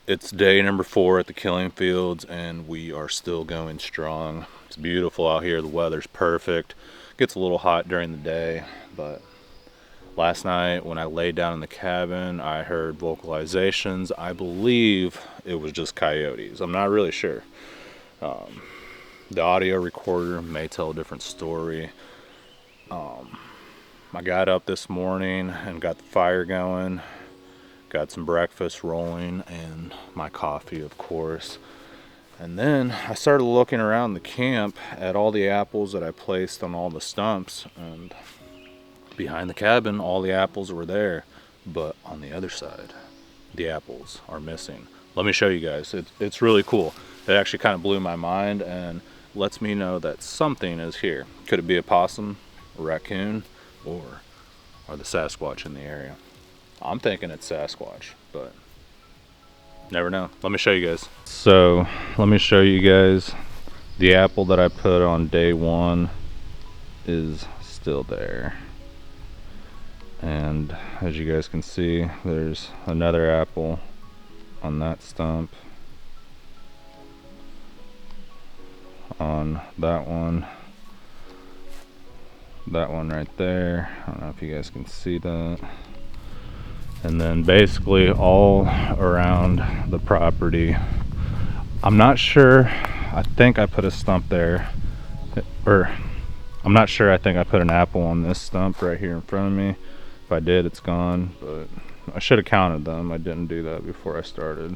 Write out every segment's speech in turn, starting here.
It's day number 4 at the killing fields, and we are still going strong. It's beautiful out here. The weather's perfect. Gets a little hot during the day, but last night when I laid down in the cabin, I heard vocalizations. I believe it was just coyotes. I'm not really sure. The audio recorder may tell a different story. I got up this morning and got the fire going. Got some breakfast rolling and my coffee, of course. And then I started looking around the camp at all the apples that I placed on all the stumps. And behind the cabin, all the apples were there. But on the other side, the apples are missing. Let me show you guys. It's really cool. It actually kind of blew my mind and lets me know that something is here. Could it be a possum, a raccoon, or the Sasquatch in the area? I'm thinking it's Sasquatch, but never know. Let me show you guys. So let me show you guys the apple that I put on day 1 is still there. And as you guys can see, there's another apple on that stump. On that one right there. I don't know if you guys can see that. And then basically all around the property, I'm not sure, I think I put a stump there, or I'm not sure, I think I put an apple on this stump right here in front of me. If I did, it's gone, but I should have counted them. I didn't do that before I started.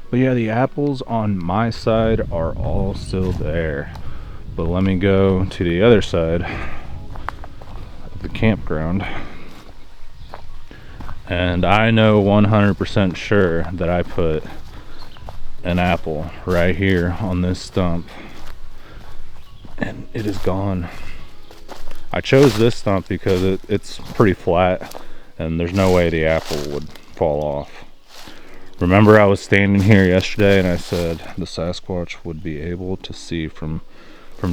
But yeah, the apples on my side are all still there. But let me go to the other side of the campground. And I know 100% sure that I put an apple right here on this stump. And it is gone. I chose this stump because it's pretty flat and there's no way the apple would fall off. Remember, I was standing here yesterday and I said the Sasquatch would be able to see from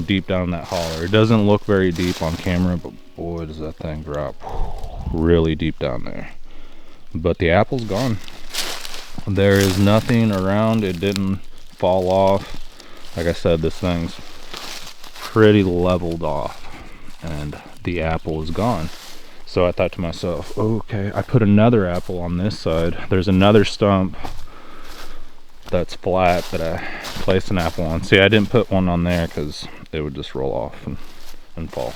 deep down that holler. It doesn't look very deep on camera, but boy does that thing drop really deep down there. But the apple's gone. There is nothing around. It didn't fall off. Like I said, this thing's pretty leveled off and the apple is gone. So I thought to myself, okay, I put another apple on this side. There's another stump that's flat that I placed an apple on. See, I didn't put one on there because it would just roll off and fall.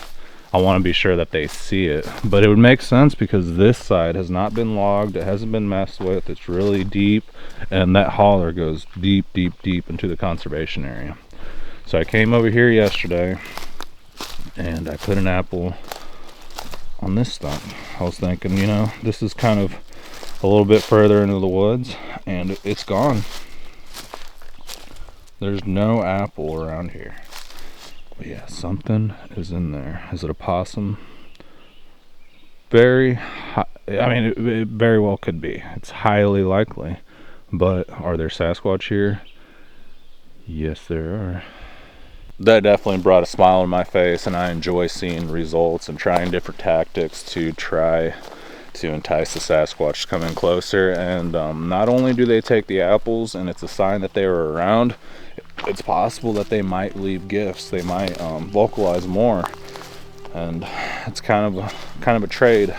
I want to be sure that they see it, but it would make sense because this side has not been logged. It hasn't been messed with. It's really deep, and that holler goes deep, deep, deep into the conservation area. So I came over here yesterday and I put an apple on this stump. I was thinking, you know, this is kind of a little bit further into the woods and it's gone. There's no apple around here. But yeah, something is in there. Is it a possum? Very high, I mean, it very well could be. It's highly likely. But are there Sasquatch here? Yes, there are. That definitely brought a smile on my face, and I enjoy seeing results and trying different tactics to try to entice the Sasquatch to come in closer. And not only do they take the apples and it's a sign that they were around, it's possible that they might leave gifts. They might vocalize more, and it's kind of a trade.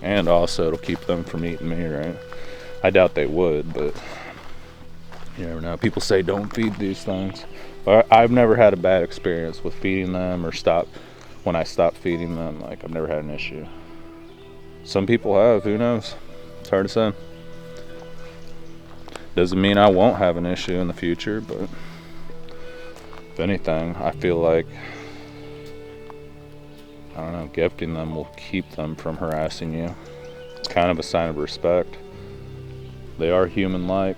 And also it'll keep them from eating me, right? I doubt they would, but you never know. People say don't feed these things, but I've never had a bad experience with feeding them, or when I stopped feeding them. Like, I've never had an issue. Some people have, who knows? It's hard to say. Doesn't mean I won't have an issue in the future, but if anything, I feel like, I don't know, gifting them will keep them from harassing you. It's kind of a sign of respect. They are human-like.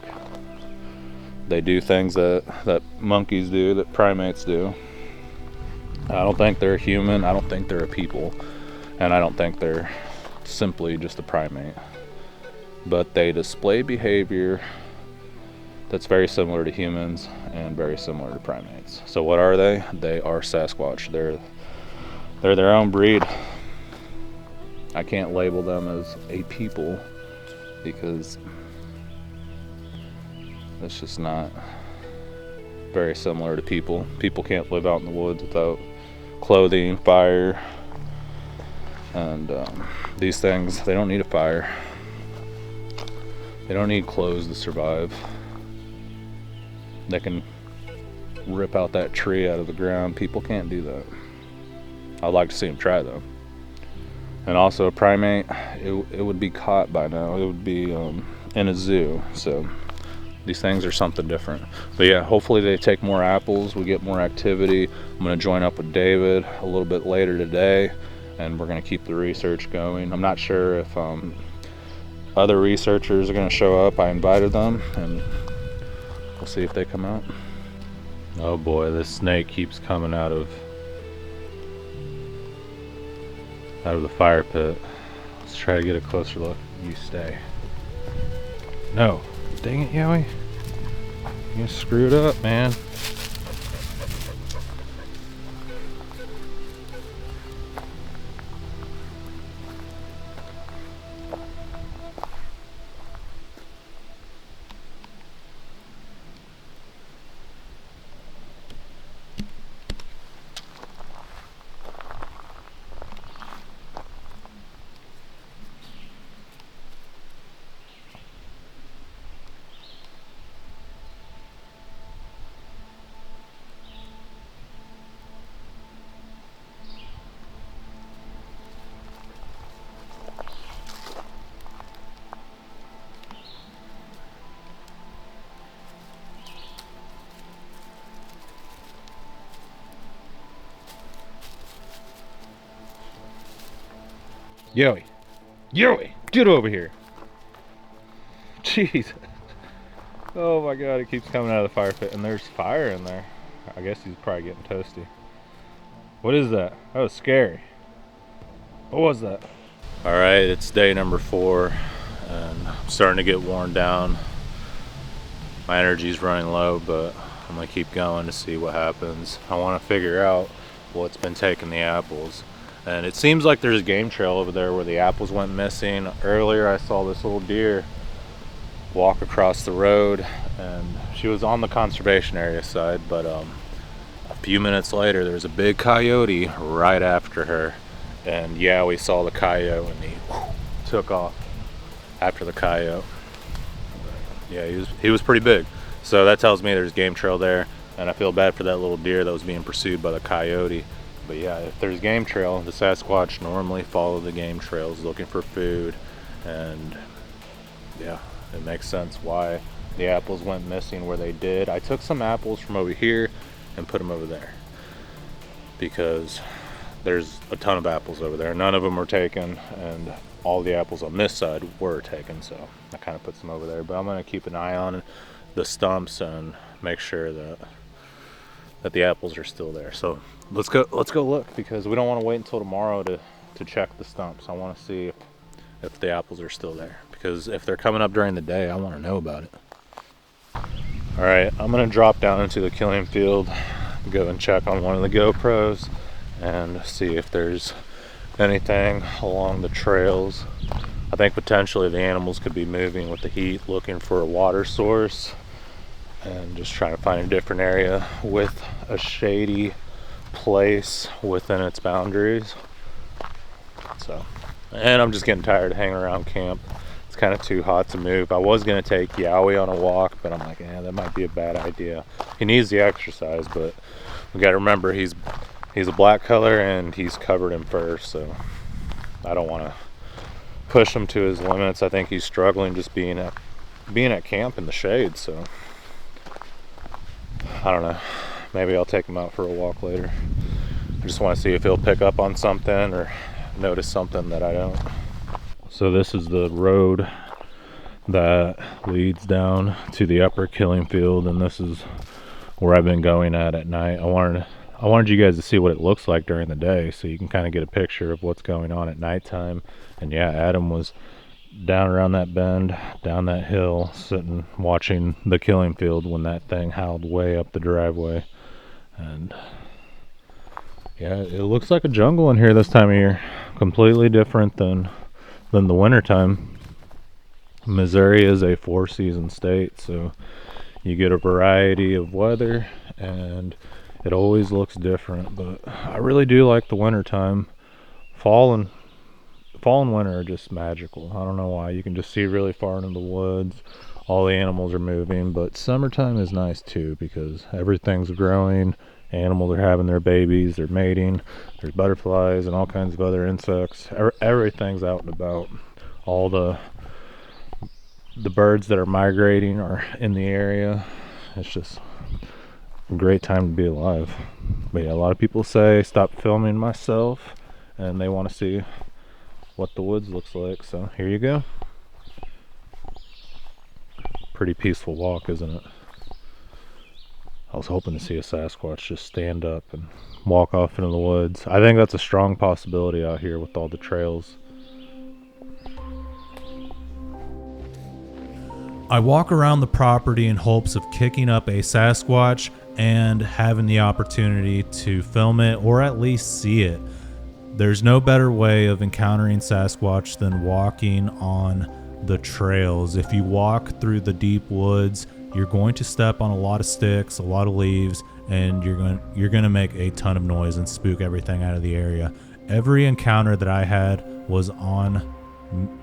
They do things that monkeys do, that primates do. I don't think they're human. I don't think they're a people. And I don't think they're simply just a primate. But they display behavior that's very similar to humans and very similar to primates. So what are they? They are Sasquatch. They're their own breed. I can't label them as a people because it's just not very similar to people. People can't live out in the woods without clothing, fire, and these things, they don't need a fire. They don't need clothes to survive. They can rip out that tree out of the ground. People can't do that. I'd like to see them try though. And also a primate, it would be caught by now. It would be in a zoo. So these things are something different. But yeah, hopefully they take more apples, we get more activity. I'm gonna join up with David a little bit later today, and we're gonna keep the research going. I'm not sure if other researchers are gonna show up. I invited them, and we'll see if they come out. Oh boy, this snake keeps coming out of the fire pit. Let's try to get a closer look. You stay. No. Dang it, Yowie. You screwed up, man. Yowie, Yowie, get over here. Jeez. Oh my god, it keeps coming out of the fire pit, and there's fire in there. I guess he's probably getting toasty. What is that? That was scary. What was that? All right, it's day number 4, and I'm starting to get worn down. My energy's running low, but I'm gonna keep going to see what happens. I want to figure out what's been taking the apples. And it seems like there's a game trail over there where the apples went missing. Earlier I saw this little deer walk across the road, and she was on the conservation area side, but a few minutes later there was a big coyote right after her. And yeah, we saw the coyote, and he took off after the coyote. Yeah, he was pretty big. So that tells me there's a game trail there, and I feel bad for that little deer that was being pursued by the coyote. But yeah, if there's game trail, the Sasquatch normally follow the game trails looking for food, and yeah, it makes sense why the apples went missing where they did. I took some apples from over here and put them over there because there's a ton of apples over there. None of them were taken, and all the apples on this side were taken, so I kind of put some over there. But I'm going to keep an eye on the stumps and make sure that the apples are still there. So let's go look, because we don't want to wait until tomorrow to check the stumps. I want to see if the apples are still there, because if they're coming up during the day, I want to know about it. All right, I'm going to drop down into the killing field, go and check on one of the GoPros and see if there's anything along the trails. I think potentially the animals could be moving with the heat, looking for a water source, and just trying to find a different area with a shady place within its boundaries. So, and I'm just getting tired of hanging around camp. It's kind of too hot to move. I was gonna take Yowie on a walk, but I'm like, that might be a bad idea. He needs the exercise, but we gotta remember he's a black color and he's covered in fur, so I don't want to push him to his limits. I think he's struggling just being at camp in the shade, so I don't know. Maybe I'll take him out for a walk later. I just want to see if he'll pick up on something or notice something that I don't. So this is the road that leads down to the upper killing field, and this is where I've been going at night. I wanted you guys to see what it looks like during the day, so you can kind of get a picture of what's going on at nighttime. And yeah, Adam was down around that bend, down that hill, sitting watching the killing field when that thing howled way up the driveway. And yeah, it looks like a jungle in here this time of year. Completely different than the winter time. Missouri is a 4-season state, so you get a variety of weather, and it always looks different. But I really do like the winter time. Fall and winter are just magical. I don't know why. You can just see really far into the woods. All the animals are moving, but summertime is nice too because everything's growing. Animals are having their babies, they're mating. There's butterflies and all kinds of other insects. Everything's out and about. All the birds that are migrating are in the area. It's just a great time to be alive. But yeah, a lot of people say stop filming myself, and they want to see what the woods looks like, so here you go. Pretty peaceful walk, isn't it? I was hoping to see a Sasquatch just stand up and walk off into the woods. I think that's a strong possibility out here with all the trails. I walk around the property in hopes of kicking up a Sasquatch and having the opportunity to film it or at least see it. There's no better way of encountering Sasquatch than walking on the trails. If you walk through the deep woods, you're going to step on a lot of sticks, a lot of leaves, and you're going to make a ton of noise and spook everything out of the area. Every encounter that I had was on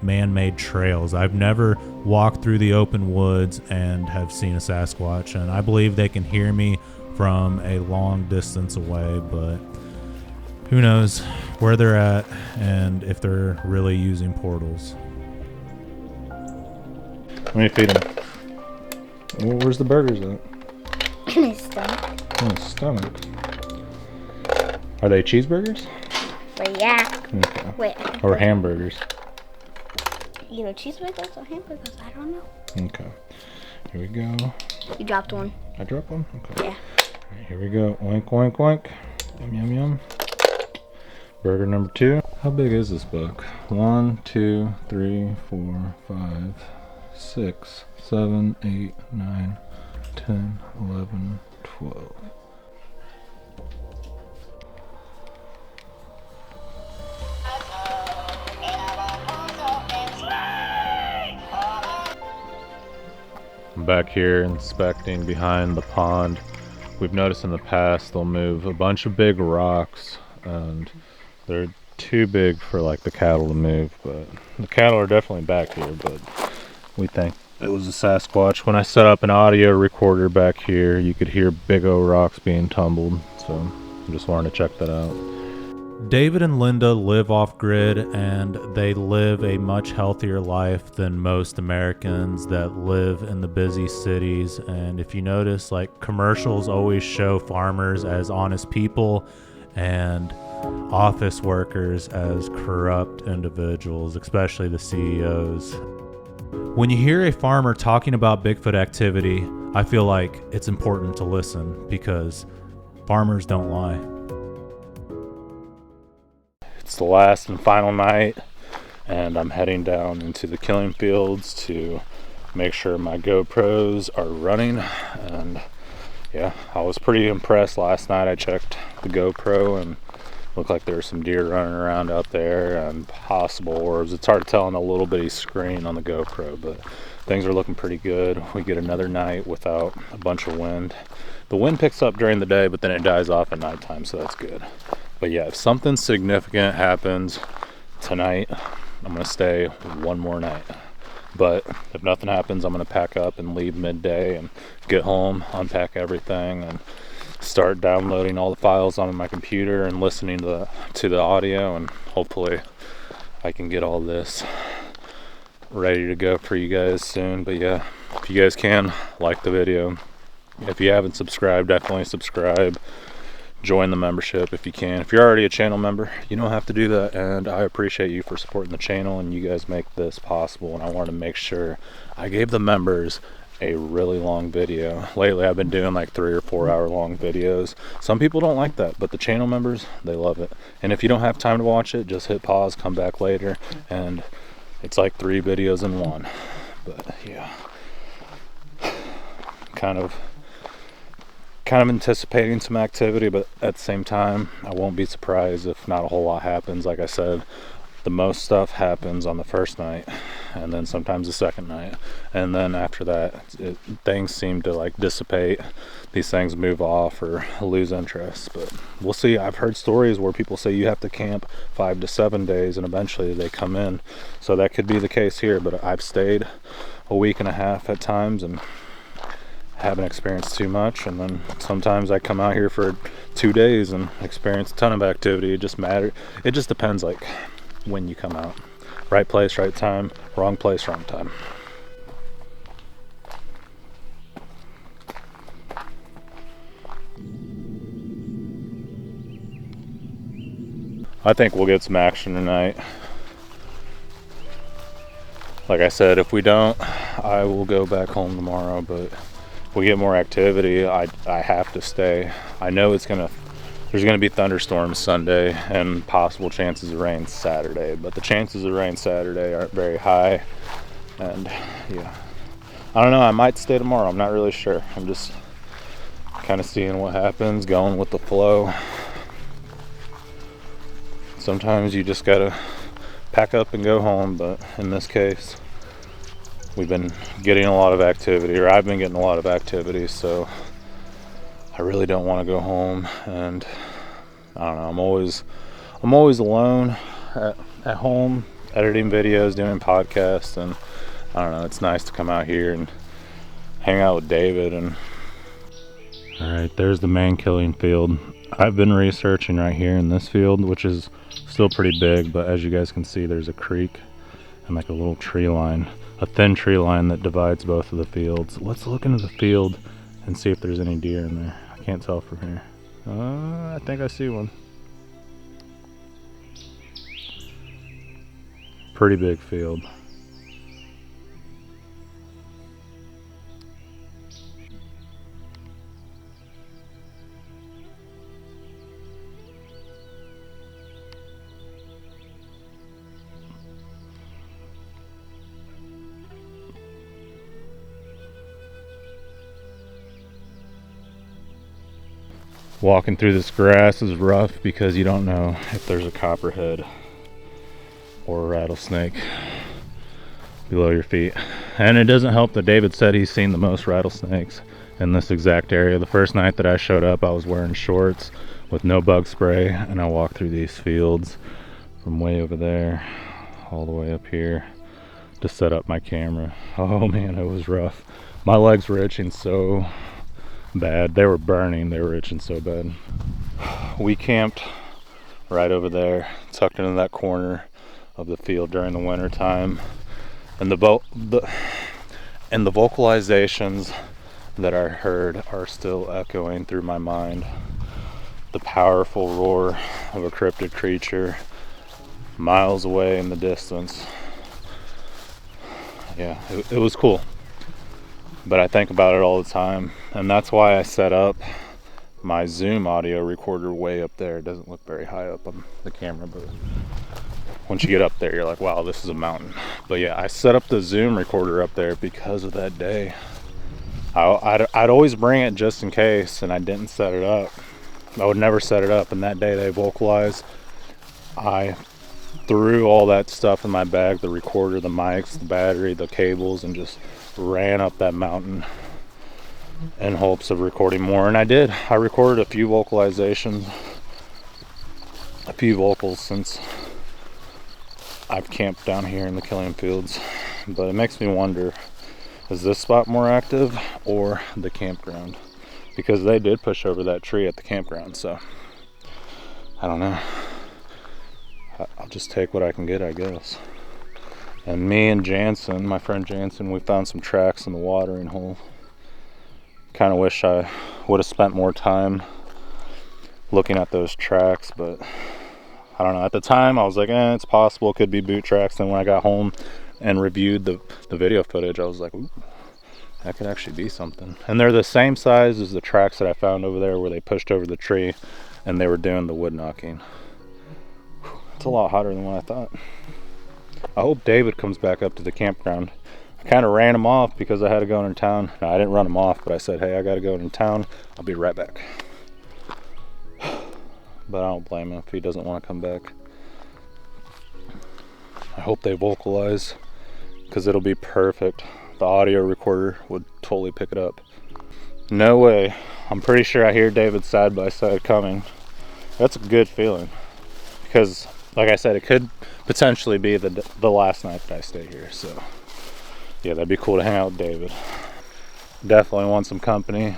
man-made trails. I've never walked through the open woods and have seen a Sasquatch, and I believe they can hear me from a long distance away, but who knows where they're at and if they're really using portals. Let me feed him. Where's the burgers at? In his stomach. In his stomach. Are they cheeseburgers? But yeah. Okay. Wait. Or hamburgers? You know, cheeseburgers or hamburgers? I don't know. Okay. Here we go. You dropped one. I dropped one? Okay. Yeah. All right, here we go. Oink, oink, oink. Yum, yum, yum. Burger number 2. How big is this buck? 1, 2, 3, 4, 5, 6, 7, 8, 9, 10, 11, 12. I'm back here inspecting behind the pond. We've noticed in the past they'll move a bunch of big rocks, and they're too big for like the cattle to move, but the cattle are definitely back here, but we think it was a Sasquatch. When I set up an audio recorder back here, you could hear big old rocks being tumbled, so I just wanted to check that out. David and Linda live off-grid, and they live a much healthier life than most Americans that live in the busy cities. And if you notice, like, commercials always show farmers as honest people and office workers as corrupt individuals, especially the CEOs. When you hear a farmer talking about Bigfoot activity, I feel like it's important to listen because farmers don't lie. It's the last and final night, and I'm heading down into the killing fields to make sure my GoPros are running. And yeah, I was pretty impressed last night. I checked the GoPro and looked like there were some deer running around out there and possible orbs. It's hard to tell on a little bitty screen on the GoPro, but things are looking pretty good. We get another night without a bunch of wind. The wind picks up during the day, but then it dies off at nighttime, so that's good. But yeah, if something significant happens tonight, I'm gonna stay one more night. But if nothing happens, I'm gonna pack up and leave midday and get home, unpack everything, and start downloading all the files onto my computer and listening to the audio, and hopefully I can get all this ready to go for you guys soon. But yeah, if you guys can, like the video. If you haven't subscribed, definitely subscribe. Join the membership if you can. If you're already a channel member, you don't have to do that, and I appreciate you for supporting the channel, and you guys make this possible. And I wanted to make sure I gave the members a really long video. Lately I've been doing like 3 or 4 hour long videos. Some people don't like that, but the channel members, they love it. And if you don't have time to watch it, just hit pause, come back later, and it's like 3 videos in one. But yeah, kind of anticipating some activity, but at the same time I won't be surprised if not a whole lot happens. Like I said, the most stuff happens on the first night, and then sometimes the second night, and then after that things seem to like dissipate. These things move off or lose interest, but we'll see. I've heard stories where people say you have to camp 5 to 7 days and eventually they come in, so that could be the case here. But I've stayed a week and a half at times and haven't experienced too much, and then sometimes I come out here for 2 days and experience a ton of activity. It just depends like when you come out. Right place, right time. Wrong place, wrong time. I think we'll get some action tonight. Like I said, if we don't, I will go back home tomorrow, but if we get more activity, I have to stay. I know there's gonna be thunderstorms Sunday and possible chances of rain Saturday, but the chances of rain Saturday aren't very high. And yeah, I don't know, I might stay tomorrow. I'm not really sure. I'm just kind of seeing what happens, going with the flow. Sometimes you just gotta pack up and go home, but in this case we've been getting a lot of activity, or I've been getting a lot of activity, so I really don't want to go home. And I don't know, I'm always alone at home editing videos, doing podcasts, and I don't know, it's nice to come out here and hang out with David. And all right, there's the main killing field. I've been researching right here in this field, which is still pretty big, but as you guys can see, there's a creek and like a little tree line, a thin tree line that divides both of the fields. Let's look into the field and see if there's any deer in there. I can't tell from here. I think I see one. Pretty big field. Walking through this grass is rough because you don't know if there's a copperhead or a rattlesnake below your feet. And it doesn't help that David said he's seen the most rattlesnakes in this exact area. The first night that I showed up, I was wearing shorts with no bug spray, and I walked through these fields from way over there all the way up here to set up my camera. Oh man, it was rough. My legs were itching so bad. They were burning. They were itching so bad. We camped right over there, tucked into that corner of the field during the winter time, and the vocalizations that I heard are still echoing through my mind. The powerful roar of a cryptid creature miles away in the distance. Yeah, it was cool. But I think about it all the time, and that's why I set up my Zoom audio recorder way up there. It doesn't look very high up on the camera, but once you get up there, you're like, wow, this is a mountain. But yeah, I set up the Zoom recorder up there because of that day. I'd always bring it just in case, and I didn't set it up. I would never set it up, and that day they vocalized. I threw all that stuff in my bag, the recorder, the mics, the battery, the cables, and just ran up that mountain in hopes of recording more. And I did. I recorded a few vocalizations, a few vocals since I've camped down here in the Killing Fields. But it makes me wonder, is this spot more active or the campground? Because they did push over that tree at the campground, so I don't know. I'll just take what I can get, I guess. And me and Jansen, my friend Jansen, we found some tracks in the watering hole. Kind of wish I would have spent more time looking at those tracks, but I don't know. At the time, I was like, it's possible it could be boot tracks. Then when I got home and reviewed the video footage, I was like, ooh, that could actually be something. And they're the same size as the tracks that I found over there where they pushed over the tree and they were doing the wood knocking. It's a lot hotter than what I thought. I hope David comes back up to the campground. I kind of ran him off because I had to go into town. No, I didn't run him off, but I said, hey, I got to go into town. I'll be right back. But I don't blame him if he doesn't want to come back. I hope they vocalize because it'll be perfect. The audio recorder would totally pick it up. No way. I'm pretty sure I hear David's side by side coming. That's a good feeling, because like I said, it could potentially be the last night that I stay here. So yeah, that'd be cool to hang out with David. Definitely want some company.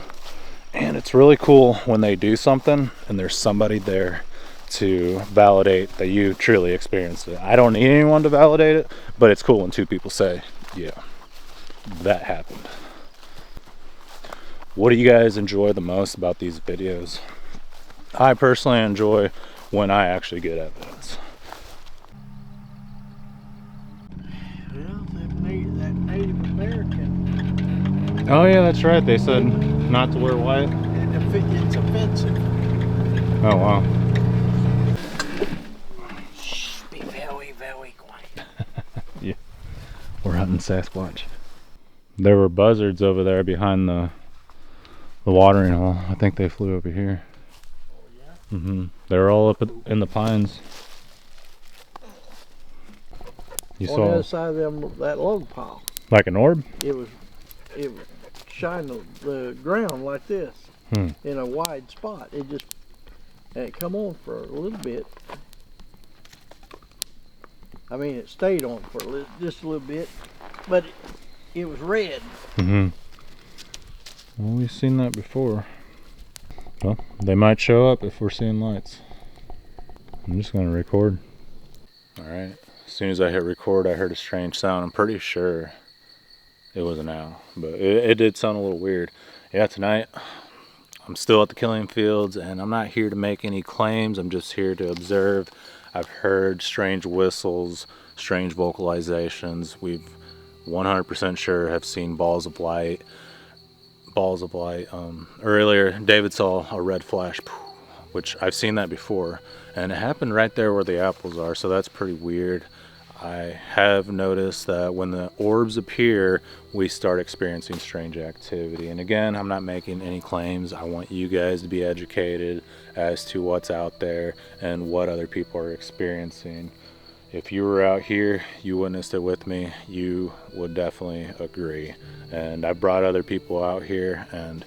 And it's really cool when they do something and there's somebody there to validate that you truly experienced it. I don't need anyone to validate it, but it's cool when two people say, yeah, that happened. What do you guys enjoy the most about these videos? I personally enjoy when I actually get evidence. Well, that Native American, Oh yeah, that's right. They said not to wear white. it's offensive. Oh wow. Shh, be very, very quiet. Yeah. We're hunting Sasquatch. There were buzzards over there behind the watering hole. I think they flew over here. Oh, yeah? They were all up in the pines. You On saw the other side of that log pile. like an orb? It was shining the ground like this in a wide spot. And it come on for a little bit. I mean, it stayed on for just a little bit, but it was red. Well, we've seen that before. Well, they might show up if we're seeing lights. I'm just gonna record. Alright, as soon as I hit record, I heard a strange sound. I'm pretty sure it was an owl, but it did sound a little weird. Yeah, tonight I'm still at the killing fields, and I'm not here to make any claims. I'm just here to observe. I've heard strange whistles, strange vocalizations. We've 100% sure have seen balls of light. Earlier David saw a red flash, which I've seen that before, and it happened right there where the apples are, so that's pretty weird. I have noticed that when the orbs appear, we start experiencing strange activity. And again, I'm not making any claims. I want you guys to be educated as to what's out there and what other people are experiencing. If you were out here, you witnessed it with me, you would definitely agree. And I brought other people out here and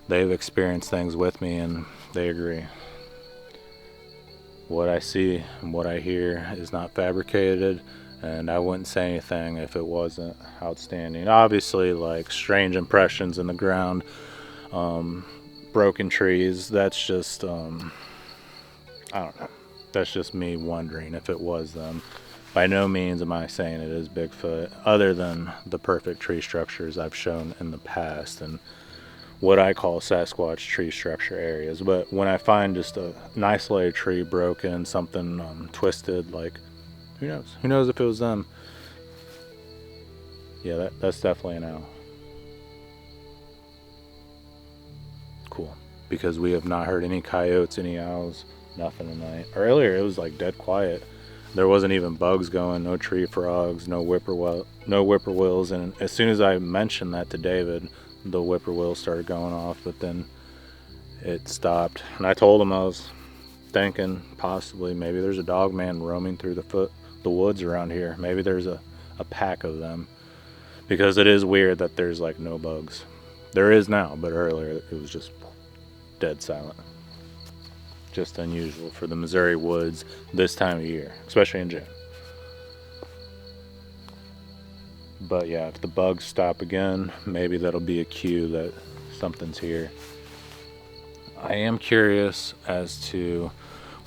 they've experienced things with me and they agree. What I see and what I hear is not fabricated, and I wouldn't say anything if it wasn't outstanding. Obviously, like strange impressions in the ground, broken trees, that's just, I don't know. That's just me wondering if it was them. By no means am I saying it is Bigfoot, other than the perfect tree structures I've shown in the past and what I call Sasquatch tree structure areas. But when I find just an isolated tree broken, something twisted, like, who knows? Who knows if it was them? Yeah, that's definitely an owl. Cool. Because we have not heard any coyotes, any owls, nothing tonight. Earlier it was like dead quiet. There wasn't even bugs going, no tree frogs, no whippoorwills. And as soon as I mentioned that to David, the whippoorwills started going off, but then it stopped. And I told him I was thinking possibly maybe there's a dog man roaming through the woods around here. Maybe there's a pack of them, because it is weird that there's like no bugs. There is now, but earlier it was just dead silent. Just unusual for the Missouri woods this time of year, especially in June. But yeah, if the bugs stop again, maybe that'll be a cue that something's here. I am curious as to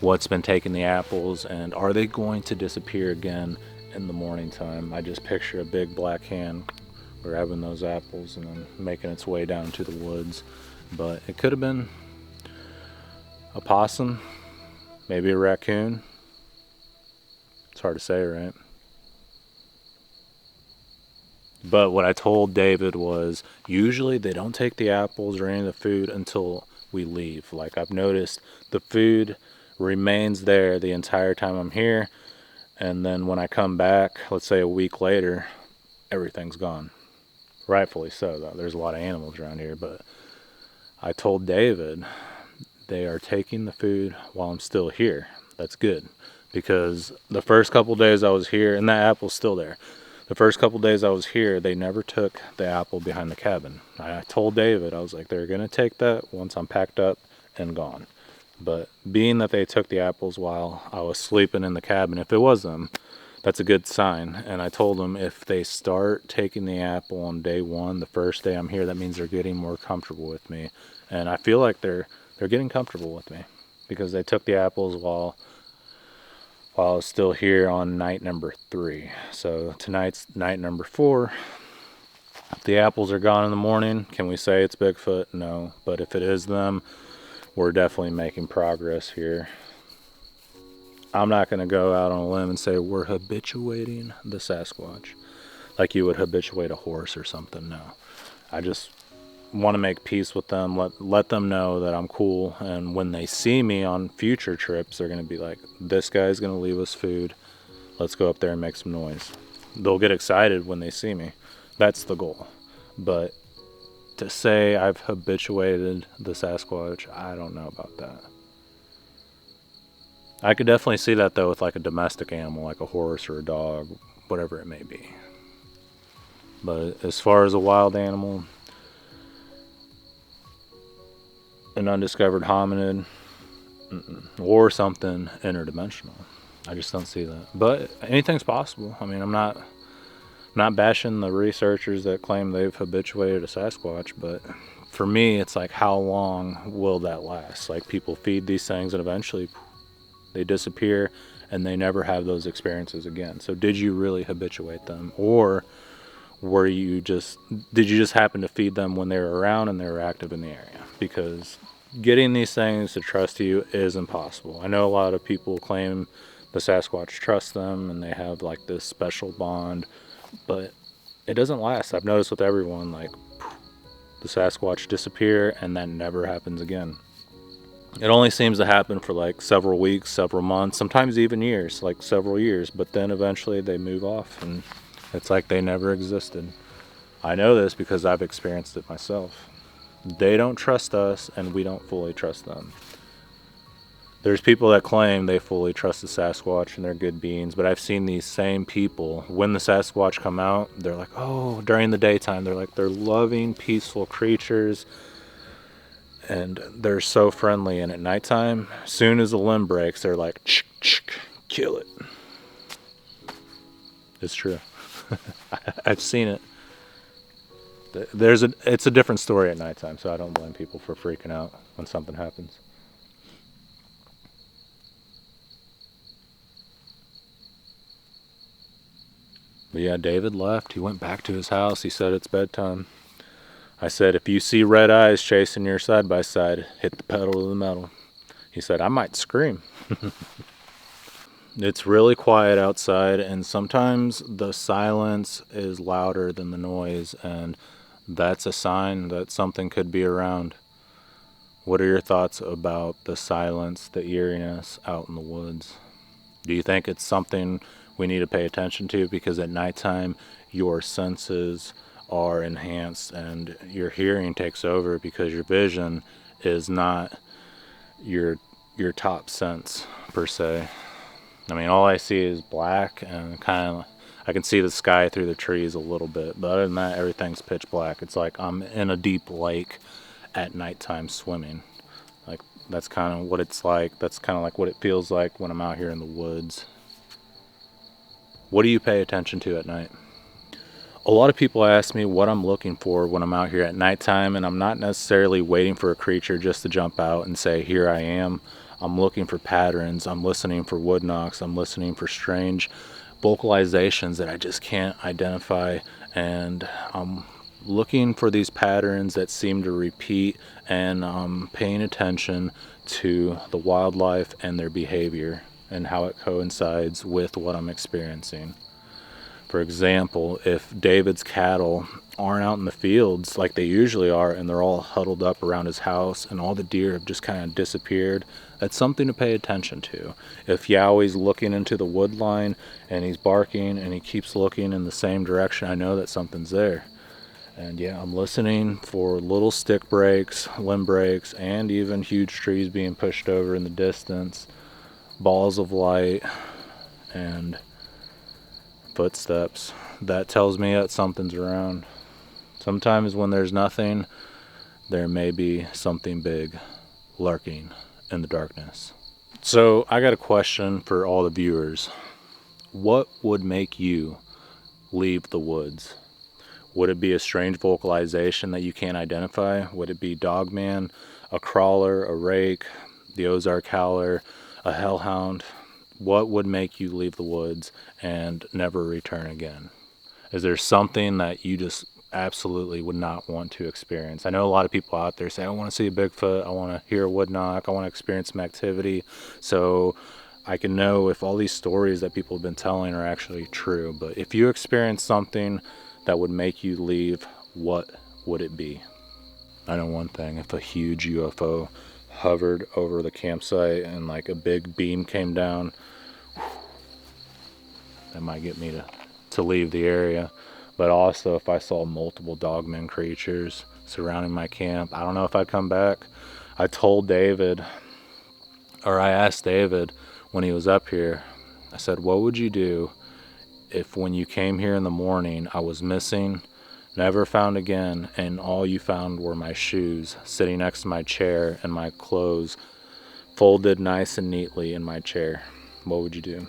what's been taking the apples, and are they going to disappear again in the morning time? I just picture a big black hand grabbing those apples and then making its way down to the woods. But it could have been a possum, maybe a raccoon. It's hard to say, right? But what I told David was, usually they don't take the apples or any of the food until we leave. Like, I've noticed the food remains there the entire time I'm here, and then when I come back, let's say a week later, everything's gone. Rightfully so, though. There's a lot of animals around here, but I told David they are taking the food while I'm still here. That's good, because the first couple days I was here, and that apple's still there. The first couple days I was here, they never took the apple behind the cabin. I told David, I was like, they're going to take that once I'm packed up and gone. But being that they took the apples while I was sleeping in the cabin, if it was them, that's a good sign. And I told them if they start taking the apple on day one, the first day I'm here, that means they're getting more comfortable with me. And I feel like they're getting comfortable with me because they took the apples while I was still here on night number 3. So tonight's night number 4. If the apples are gone in the morning, can we say it's Bigfoot? No. But if it is them, we're definitely making progress here. I'm not going to go out on a limb and say we're habituating the Sasquatch like you would habituate a horse or something. No. I just want to make peace with them, let them know that I'm cool, and when they see me on future trips, they're going to be like, this guy's going to leave us food, let's go up there and make some noise. They'll get excited when they see me. That's the goal. But to say I've habituated the Sasquatch, I don't know about that. I could definitely see that though with like a domestic animal, like a horse or a dog, whatever it may be. But as far as a wild animal, an undiscovered hominid, or something interdimensional, I just don't see that. But anything's possible. I mean, I'm not bashing the researchers that claim they've habituated a Sasquatch, but for me, it's like, how long will that last? Like, people feed these things and eventually they disappear and they never have those experiences again. So did you really habituate them, or did you just happen to feed them when they were around and they were active in the area? Because getting these things to trust you is impossible. I know a lot of people claim the Sasquatch trusts them and they have like this special bond, but it doesn't last. I've noticed with everyone, like, the Sasquatch disappear and that never happens again. It only seems to happen for like several weeks, several months, sometimes even years, like several years, but then eventually they move off and it's like they never existed. I know this because I've experienced it myself. They don't trust us and we don't fully trust them. There's people that claim they fully trust the Sasquatch and they're good beings, but I've seen these same people, when the Sasquatch come out, they're like, oh, during the daytime, they're like, they're loving, peaceful creatures, and they're so friendly, and at nighttime, as soon as the limb breaks, they're like, chick, chick, kill it. It's true. I've seen it. It's a different story at nighttime, so I don't blame people for freaking out when something happens. But yeah, David left. He went back to his house. He said it's bedtime. I said, if you see red eyes chasing your side-by-side, hit the pedal to the metal. He said, I might scream. It's really quiet outside, and sometimes the silence is louder than the noise, and that's a sign that something could be around. What are your thoughts about the silence, the eeriness out in the woods? Do you think it's something we need to pay attention to? Because at nighttime, your senses are enhanced and your hearing takes over, because your vision is not your top sense per se. I mean, all I see is black, and kind of I can see the sky through the trees a little bit, but other than that, everything's pitch black. It's like I'm in a deep lake at nighttime swimming. Like, that's kind of what it's like. That's kind of like what it feels like when I'm out here in the woods. What do you pay attention to at night? A lot of people ask me what I'm looking for when I'm out here at nighttime, and I'm not necessarily waiting for a creature just to jump out and say, here I am. I'm looking for patterns. I'm listening for wood knocks. I'm listening for strange vocalizations that I just can't identify, and I'm looking for these patterns that seem to repeat, and I'm paying attention to the wildlife and their behavior and how it coincides with what I'm experiencing. For example, if David's cattle aren't out in the fields like they usually are, and they're all huddled up around his house, and all the deer have just kind of disappeared, that's something to pay attention to. If Yowie's looking into the wood line and he's barking and he keeps looking in the same direction, I know that something's there. And yeah, I'm listening for little stick breaks, limb breaks, and even huge trees being pushed over in the distance, balls of light, and footsteps. That tells me that something's around. Sometimes when there's nothing, there may be something big lurking in the darkness. So I got a question for all the viewers. What would make you leave the woods? Would it be a strange vocalization that you can't identify? Would it be Dogman, a crawler, a rake, the Ozark howler, a hellhound? What would make you leave the woods and never return again? Is there something that you just absolutely would not want to experience? I know a lot of people out there say, I want to see a Bigfoot, I want to hear a wood knock, I want to experience some activity, so I can know if all these stories that people have been telling are actually true. But if you experience something that would make you leave, what would it be? I know one thing, if a huge UFO hovered over the campsite and like a big beam came down, that might get me to leave the area. But also if I saw multiple dogman creatures surrounding my camp, I don't know if I'd come back. I told David, or I asked David when he was up here, I said, what would you do if when you came here in the morning I was missing, never found again, and all you found were my shoes sitting next to my chair and my clothes folded nice and neatly in my chair? What would you do?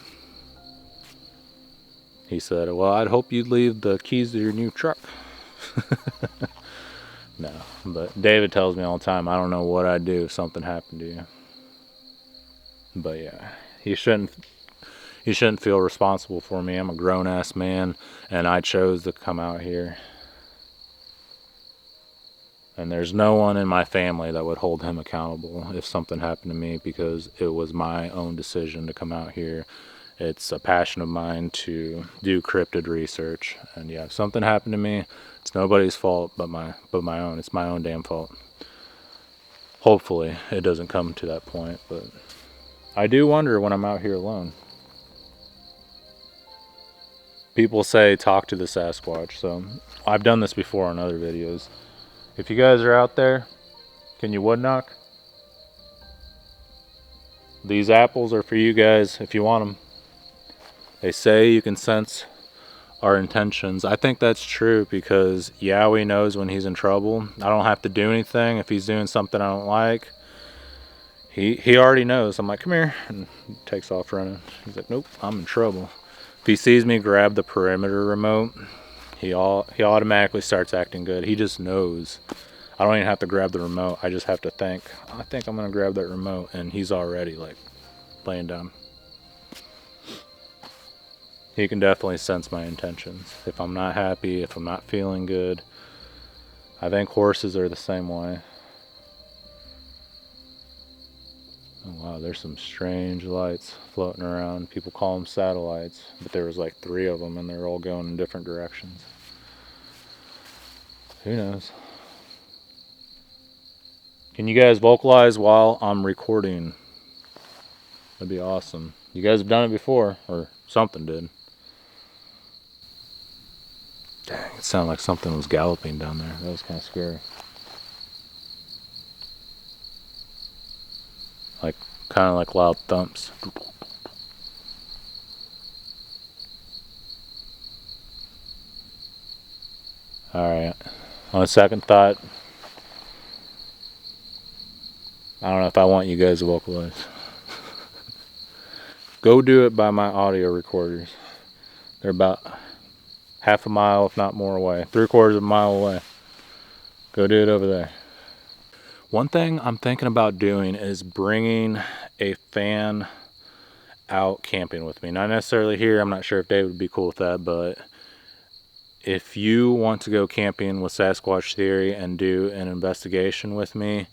He said, well, I'd hope you'd leave the keys to your new truck. No, but David tells me all the time, I don't know what I'd do if something happened to you. But yeah, he shouldn't feel responsible for me. I'm a grown-ass man, and I chose to come out here. And there's no one in my family that would hold him accountable if something happened to me, because it was my own decision to come out here. It's a passion of mine to do cryptid research. And yeah, if something happened to me, it's nobody's fault but my own. It's my own damn fault. Hopefully it doesn't come to that point, but I do wonder when I'm out here alone. People say talk to the Sasquatch, so I've done this before on other videos. If you guys are out there, can you wood knock? These apples are for you guys if you want them. They say you can sense our intentions. I think that's true, because Yowie knows when he's in trouble. I don't have to do anything. If he's doing something I don't like, he already knows. I'm like, come here, and he takes off running. He's like, nope, I'm in trouble. If he sees me grab the perimeter remote, he automatically starts acting good. He just knows. I don't even have to grab the remote. I just have to think, I think I'm gonna grab that remote, and he's already like laying down. He can definitely sense my intentions. If I'm not happy, if I'm not feeling good. I think horses are the same way. Oh wow, there's some strange lights floating around. People call them satellites, but there was like 3 of them and they're all going in different directions. Who knows? Can you guys vocalize while I'm recording? That'd be awesome. You guys have done it before, or something did. Dang, it sounded like something was galloping down there. That was kind of scary. Like, kind of like loud thumps. Alright, on a second thought, I don't know if I want you guys to vocalize. Go do it by my audio recorders. They're about half a mile, if not more away. 3/4 of a mile away. Go do it over there. One thing I'm thinking about doing is bringing a fan out camping with me. Not necessarily here. I'm not sure if Dave would be cool with that, but if you want to go camping with Sasquatch Theory and do an investigation with me,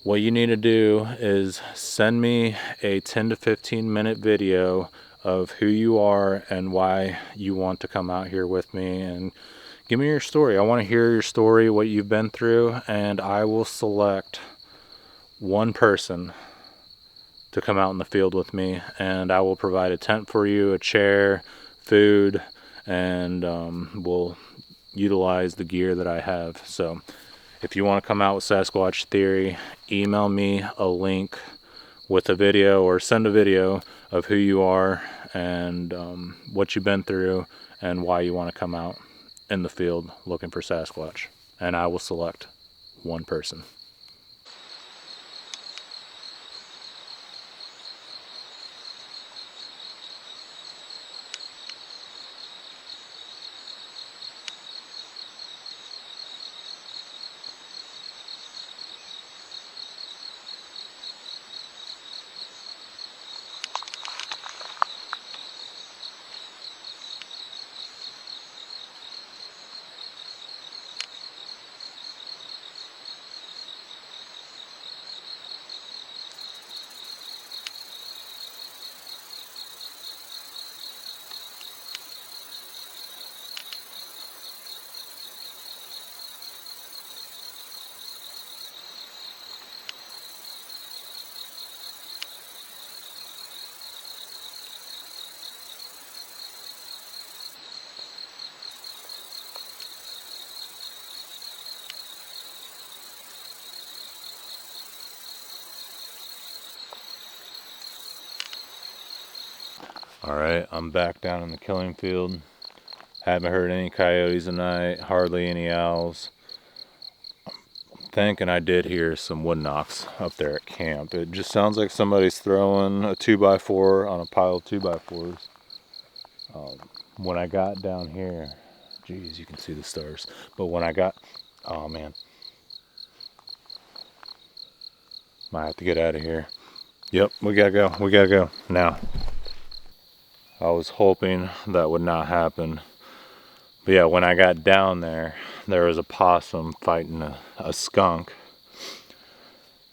what you need to do is send me a 10 to 15 minute video of who you are and why you want to come out here with me, and give me your story. I want to hear your story, what you've been through, and I will select one person to come out in the field with me, and I will provide a tent for you, a chair, food, and we'll utilize the gear that I have. So if you want to come out with Sasquatch Theory, email me a link with a video, or send a video of who you are and what you've been through and why you want to come out in the field looking for Sasquatch. And I will select one person. Alright, I'm back down in the killing field. Haven't heard any coyotes tonight, hardly any owls. I'm thinking I did hear some wood knocks up there at camp. It just sounds like somebody's throwing a 2x4 on a pile of 2x4s. When I got down here, geez, you can see the stars. But when I got, oh man, might have to get out of here. Yep, we gotta go now. I was hoping that would not happen. But yeah, when I got down there, there was a possum fighting a skunk.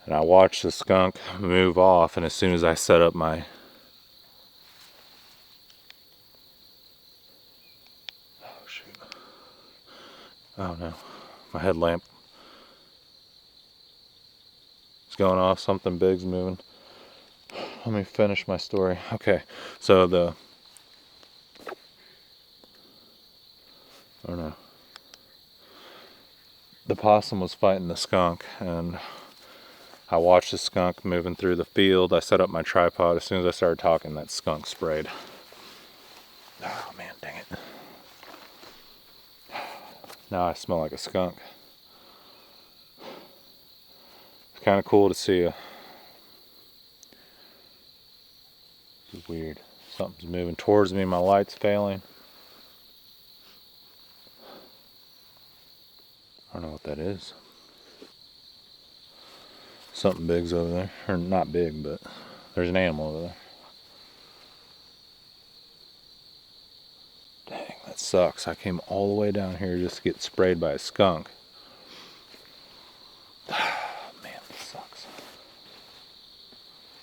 And I watched the skunk move off, and as soon as I set up my... Oh shoot. Oh no, my headlamp is going off, something big's moving. Let me finish my story. Okay, so the... Oh no. The possum was fighting the skunk, and I watched the skunk moving through the field. I set up my tripod. As soon as I started talking, that skunk sprayed. Oh man, dang it. Now I smell like a skunk. It's kind of cool to see a... This is weird. Something's moving towards me. My light's failing. I don't know what that is. Something big's over there. Or not big, but there's an animal over there. Dang, that sucks. I came all the way down here just to get sprayed by a skunk. Man, this sucks.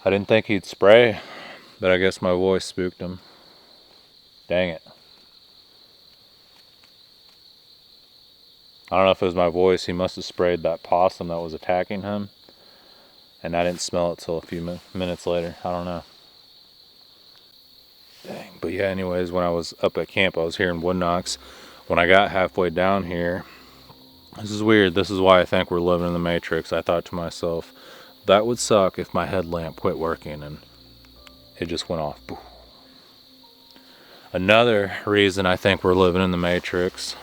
I didn't think he'd spray, but I guess my voice spooked him. Dang it. I don't know if it was my voice. He must have sprayed that possum that was attacking him. And I didn't smell it till a few minutes later. I don't know. Dang. But yeah, anyways, when I was up at camp, I was hearing wood knocks. When I got halfway down here, this is weird. This is why I think we're living in the Matrix. I thought to myself, that would suck if my headlamp quit working and it just went off. Another reason I think we're living in the Matrix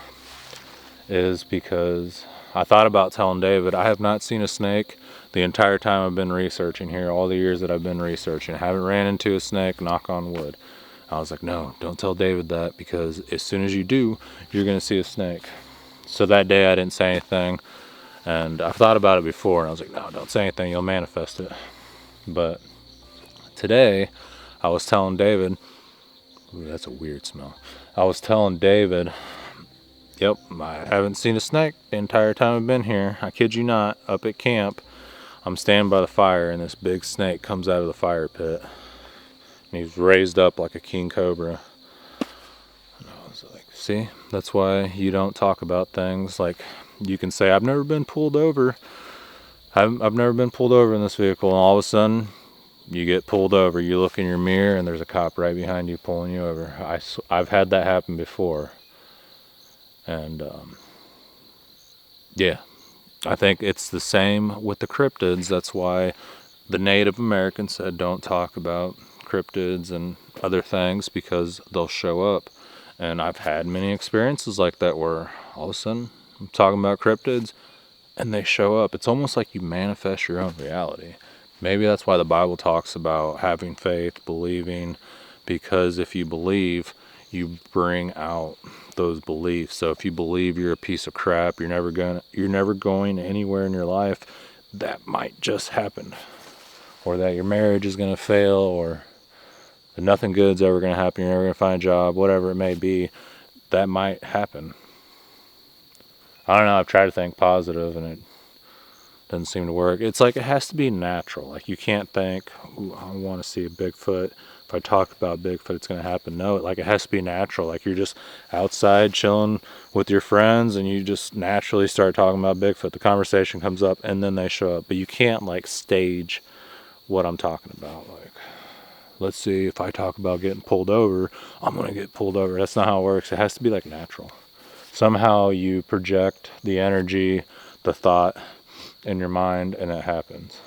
is because I thought about telling David, I have not seen a snake the entire time I've been researching here, all the years that I've been researching. I haven't ran into a snake, knock on wood. I was like, no, don't tell David that, because as soon as you do, you're going to see a snake. So that day I didn't say anything, and I've thought about it before, and I was like, no, don't say anything, you'll manifest it. But today, I was telling David, ooh, that's a weird smell. I was telling David, yep, I haven't seen a snake the entire time I've been here. I kid you not, up at camp, I'm standing by the fire and this big snake comes out of the fire pit. And he's raised up like a king cobra. And I was like, see, that's why you don't talk about things. Like, you can say, I've never been pulled over. I've never been pulled over in this vehicle. And all of a sudden, you get pulled over. You look in your mirror and there's a cop right behind you pulling you over. I've had that happen before. And yeah, I think it's the same with the cryptids. That's why the Native Americans said don't talk about cryptids and other things because they'll show up. And I've had many experiences like that where all of a sudden I'm talking about cryptids and they show up. It's almost like you manifest your own reality. Maybe that's why the Bible talks about having faith, believing, because if you believe, you bring out those beliefs. So if you believe you're a piece of crap, you're never going anywhere in your life, that might just happen. Or that your marriage is going to fail, or that nothing good's ever going to happen, you're never going to find a job, whatever it may be, that might happen. I don't know, I've tried to think positive and it doesn't seem to work. It's like it has to be natural. Like you can't think, ooh, I want to see a Bigfoot. If I talk about Bigfoot, it's going to happen. No, like it has to be natural. Like you're just outside chilling with your friends and you just naturally start talking about Bigfoot. The conversation comes up and then they show up. But you can't like stage what I'm talking about. Like, let's see, if I talk about getting pulled over, I'm going to get pulled over. That's not how it works. It has to be like natural. Somehow you project the energy, the thought in your mind, and it happens.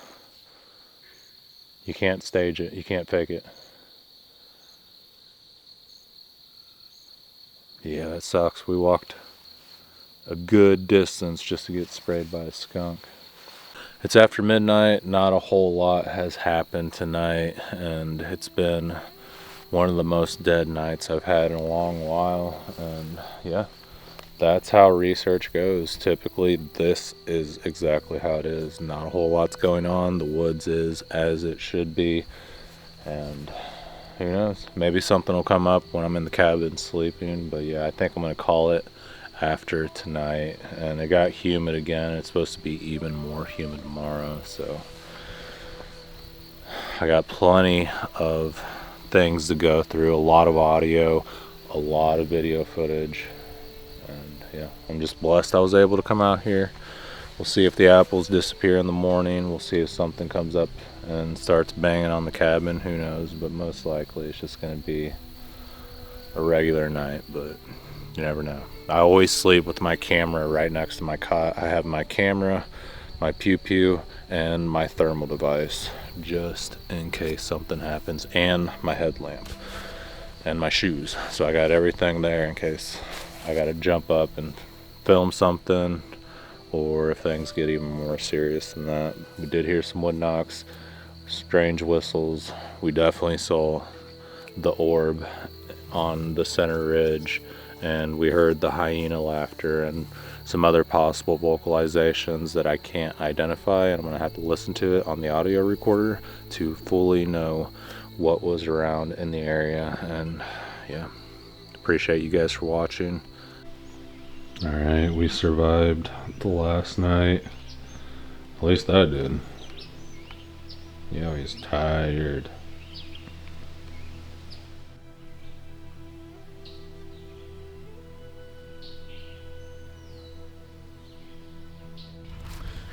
You can't stage it. You can't fake it. Yeah, that sucks. We walked a good distance just to get sprayed by a skunk. It's after midnight. Not a whole lot has happened tonight, and it's been one of the most dead nights I've had in a long while. And yeah, that's how research goes. Typically, this is exactly how it is. Not a whole lot's going on. The woods is as it should be, and who knows? Maybe something will come up when I'm in the cabin sleeping. But yeah, I think I'm gonna call it after tonight. And it got humid again. It's supposed to be even more humid tomorrow, so I got plenty of things to go through. A lot of audio, a lot of video footage, and yeah, I'm just blessed I was able to come out here. We'll see if the apples disappear in the morning. We'll see if something comes up and starts banging on the cabin. Who knows? But most likely it's just going to be a regular night, but you never know. I always sleep with my camera right next to my cot. I have my camera, my pew-pew, and my thermal device just in case something happens, and my headlamp and my shoes. So I got everything there in case I got to jump up and film something, or if things get even more serious than that. We did hear some wood knocks, strange whistles. We definitely saw the orb on the center ridge, and we heard the hyena laughter and some other possible vocalizations that I can't identify, and I'm gonna have to listen to it on the audio recorder to fully know what was around in the area. And yeah, appreciate you guys for watching. All right, we survived the last night. At least I did. Yeah, he's tired.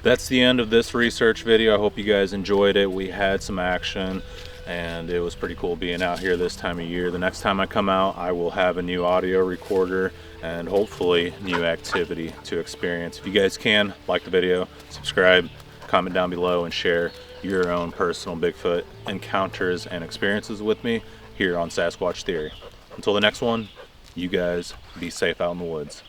That's the end of this research video. I hope you guys enjoyed it. We had some action, and it was pretty cool being out here this time of year. The next time I come out, I will have a new audio recorder and hopefully new activity to experience. If you guys can, like the video, subscribe, comment down below, and share your own personal Bigfoot encounters and experiences with me here on Sasquatch Theory. Until the next one, you guys be safe out in the woods.